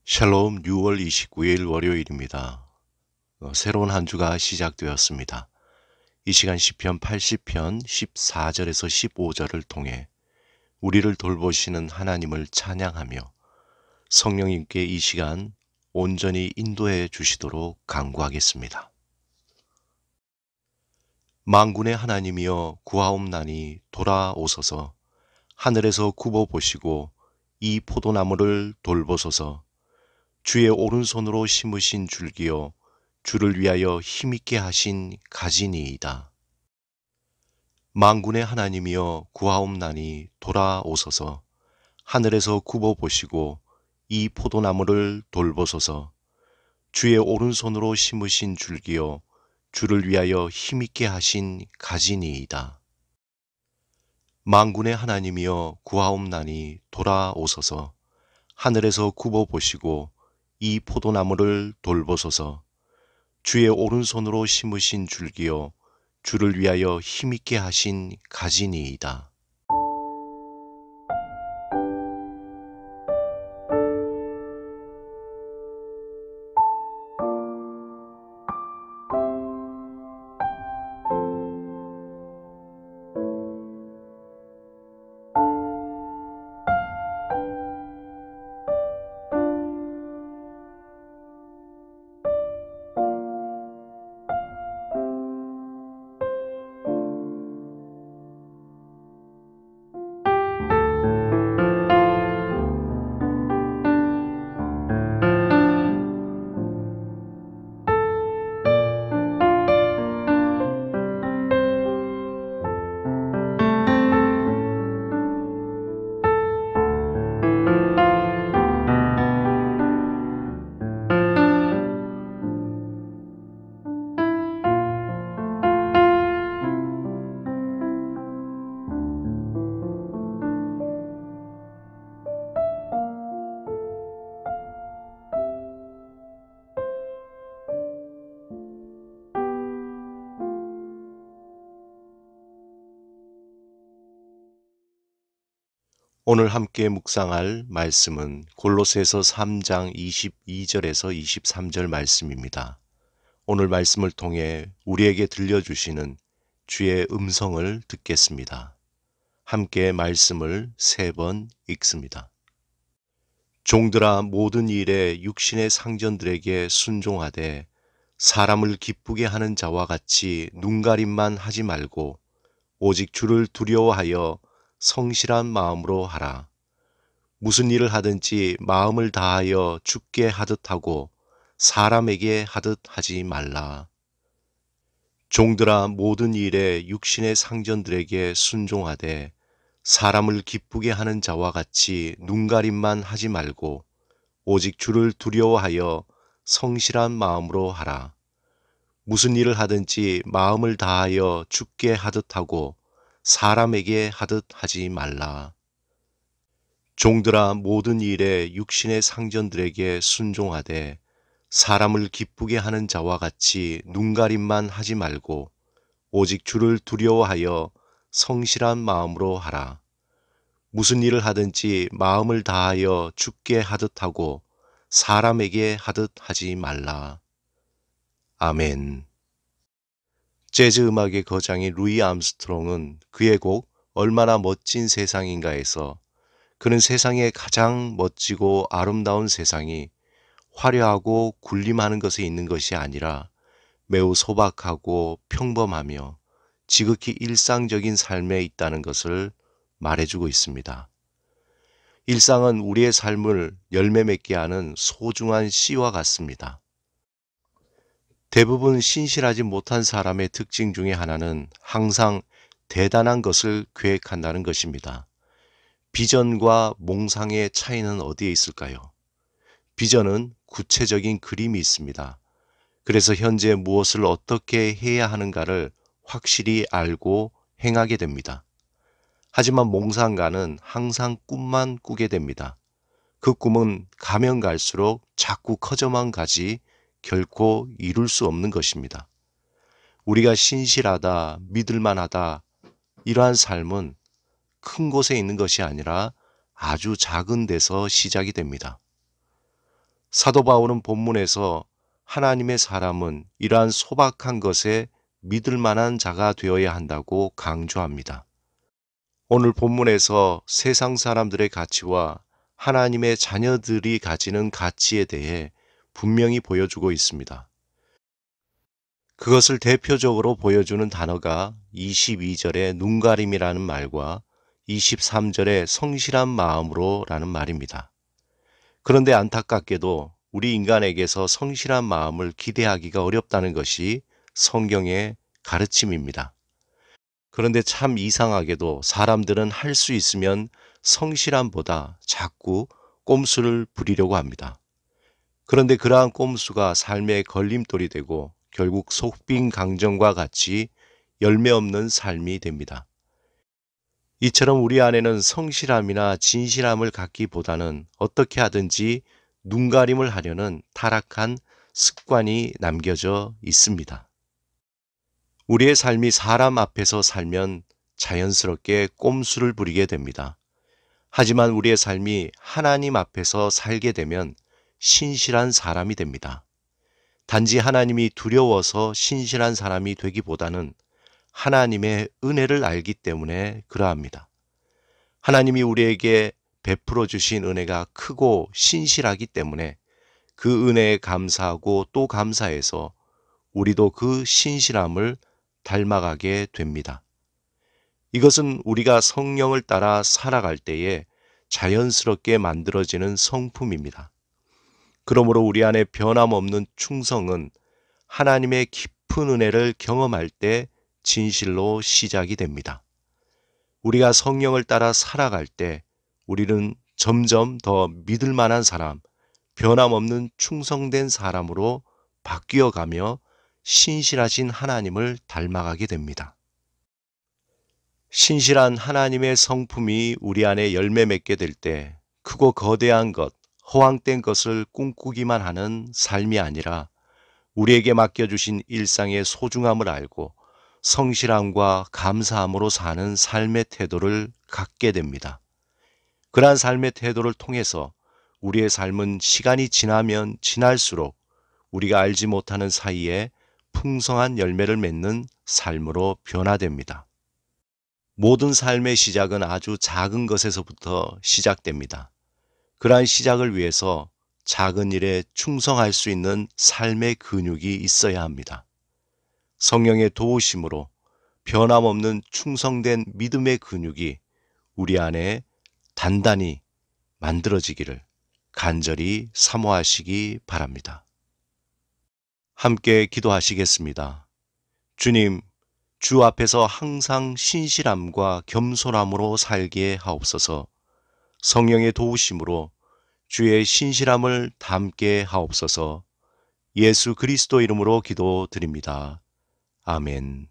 샬롬 6월 29일 월요일입니다. 새로운 한 주가 시작되었습니다. 이 시간 시편 80편 14절에서 15절을 통해 우리를 돌보시는 하나님을 찬양하며 성령님께 이 시간 온전히 인도해 주시도록 간구하겠습니다. 만군의 하나님이여 구하옵나니 돌아오소서. 하늘에서 굽어보시고 이 포도나무를 돌보소서. 주의 오른손으로 심으신 줄기요 주를 위하여 힘있게 하신 가지니이다. 만군의 하나님이여 구하옵나니 돌아오소서. 하늘에서 굽어보시고 이 포도나무를 돌보소서. 주의 오른손으로 심으신 줄기요 주를 위하여 힘있게 하신 가지니이다. 만군의 하나님이여 구하옵나니 돌아오소서. 하늘에서 굽어보시고 이 포도나무를 돌보소서. 주의 오른손으로 심으신 줄기요 주를 위하여 힘있게 하신 가지니이다. 오늘 함께 묵상할 말씀은 골로새서 3장 22절에서 23절 말씀입니다. 오늘 말씀을 통해 우리에게 들려주시는 주의 음성을 듣겠습니다. 함께 말씀을 3번 읽습니다. 종들아 모든 일에 육신의 상전들에게 순종하되 사람을 기쁘게 하는 자와 같이 눈가림만 하지 말고 오직 주를 두려워하여 성실한 마음으로 하라. 무슨 일을 하든지 마음을 다하여 주께 하듯 하고 사람에게 하듯 하지 말라. 종들아 모든 일에 육신의 상전들에게 순종하되 사람을 기쁘게 하는 자와 같이 눈가림만 하지 말고 오직 주를 두려워하여 성실한 마음으로 하라. 무슨 일을 하든지 마음을 다하여 주께 하듯 하고 사람에게 하듯 하지 말라. 종들아 모든 일에 육신의 상전들에게 순종하되 사람을 기쁘게 하는 자와 같이 눈가림만 하지 말고 오직 주를 두려워하여 성실한 마음으로 하라. 무슨 일을 하든지 마음을 다하여 주께 하듯 하고 사람에게 하듯 하지 말라. 아멘. 재즈 음악의 거장인 루이 암스트롱은 그의 곡 얼마나 멋진 세상인가에서 그는 세상에 가장 멋지고 아름다운 세상이 화려하고 군림하는 것에 있는 것이 아니라 매우 소박하고 평범하며 지극히 일상적인 삶에 있다는 것을 말해주고 있습니다. 일상은 우리의 삶을 열매 맺게 하는 소중한 씨와 같습니다. 대부분 신실하지 못한 사람의 특징 중에 하나는 항상 대단한 것을 계획한다는 것입니다. 비전과 몽상의 차이는 어디에 있을까요? 비전은 구체적인 그림이 있습니다. 그래서 현재 무엇을 어떻게 해야 하는가를 확실히 알고 행하게 됩니다. 하지만 몽상가는 항상 꿈만 꾸게 됩니다. 그 꿈은 가면 갈수록 자꾸 커져만 가지 결코 이룰 수 없는 것입니다. 우리가 신실하다, 믿을만하다 이러한 삶은 큰 곳에 있는 것이 아니라 아주 작은 데서 시작이 됩니다. 사도 바울은 본문에서 하나님의 사람은 이러한 소박한 것에 믿을 만한 자가 되어야 한다고 강조합니다. 오늘 본문에서 세상 사람들의 가치와 하나님의 자녀들이 가지는 가치에 대해 분명히 보여주고 있습니다. 그것을 대표적으로 보여주는 단어가 22절의 눈가림이라는 말과 23절의 성실한 마음으로 라는 말입니다. 그런데 안타깝게도 우리 인간에게서 성실한 마음을 기대하기가 어렵다는 것이 성경의 가르침입니다. 그런데 참 이상하게도 사람들은 할 수 있으면 성실함보다 자꾸 꼼수를 부리려고 합니다. 그런데 그러한 꼼수가 삶의 걸림돌이 되고 결국 속빈 강정과 같이 열매 없는 삶이 됩니다. 이처럼 우리 안에는 성실함이나 진실함을 갖기보다는 어떻게 하든지 눈가림을 하려는 타락한 습관이 남겨져 있습니다. 우리의 삶이 사람 앞에서 살면 자연스럽게 꼼수를 부리게 됩니다. 하지만 우리의 삶이 하나님 앞에서 살게 되면 신실한 사람이 됩니다. 단지 하나님이 두려워서 신실한 사람이 되기보다는 하나님의 은혜를 알기 때문에 그러합니다. 하나님이 우리에게 베풀어 주신 은혜가 크고 신실하기 때문에 그 은혜에 감사하고 또 감사해서 우리도 그 신실함을 닮아가게 됩니다. 이것은 우리가 성령을 따라 살아갈 때에 자연스럽게 만들어지는 성품입니다. 그러므로 우리 안에 변함없는 충성은 하나님의 깊은 은혜를 경험할 때 진실로 시작이 됩니다. 우리가 성령을 따라 살아갈 때 우리는 점점 더 믿을 만한 사람, 변함없는 충성된 사람으로 바뀌어가며 신실하신 하나님을 닮아가게 됩니다. 신실한 하나님의 성품이 우리 안에 열매 맺게 될 때 크고 거대한 것, 허황된 것을 꿈꾸기만 하는 삶이 아니라 우리에게 맡겨주신 일상의 소중함을 알고 성실함과 감사함으로 사는 삶의 태도를 갖게 됩니다. 그러한 삶의 태도를 통해서 우리의 삶은 시간이 지나면 지날수록 우리가 알지 못하는 사이에 풍성한 열매를 맺는 삶으로 변화됩니다. 모든 삶의 시작은 아주 작은 것에서부터 시작됩니다. 그러한 시작을 위해서 작은 일에 충성할 수 있는 삶의 근육이 있어야 합니다. 성령의 도우심으로 변함없는 충성된 믿음의 근육이 우리 안에 단단히 만들어지기를 간절히 사모하시기 바랍니다. 함께 기도하시겠습니다. 주님, 주 앞에서 항상 신실함과 겸손함으로 살게 하옵소서. 성령의 도우심으로 주의 신실함을 담게 하옵소서. 예수 그리스도 이름으로 기도드립니다. 아멘.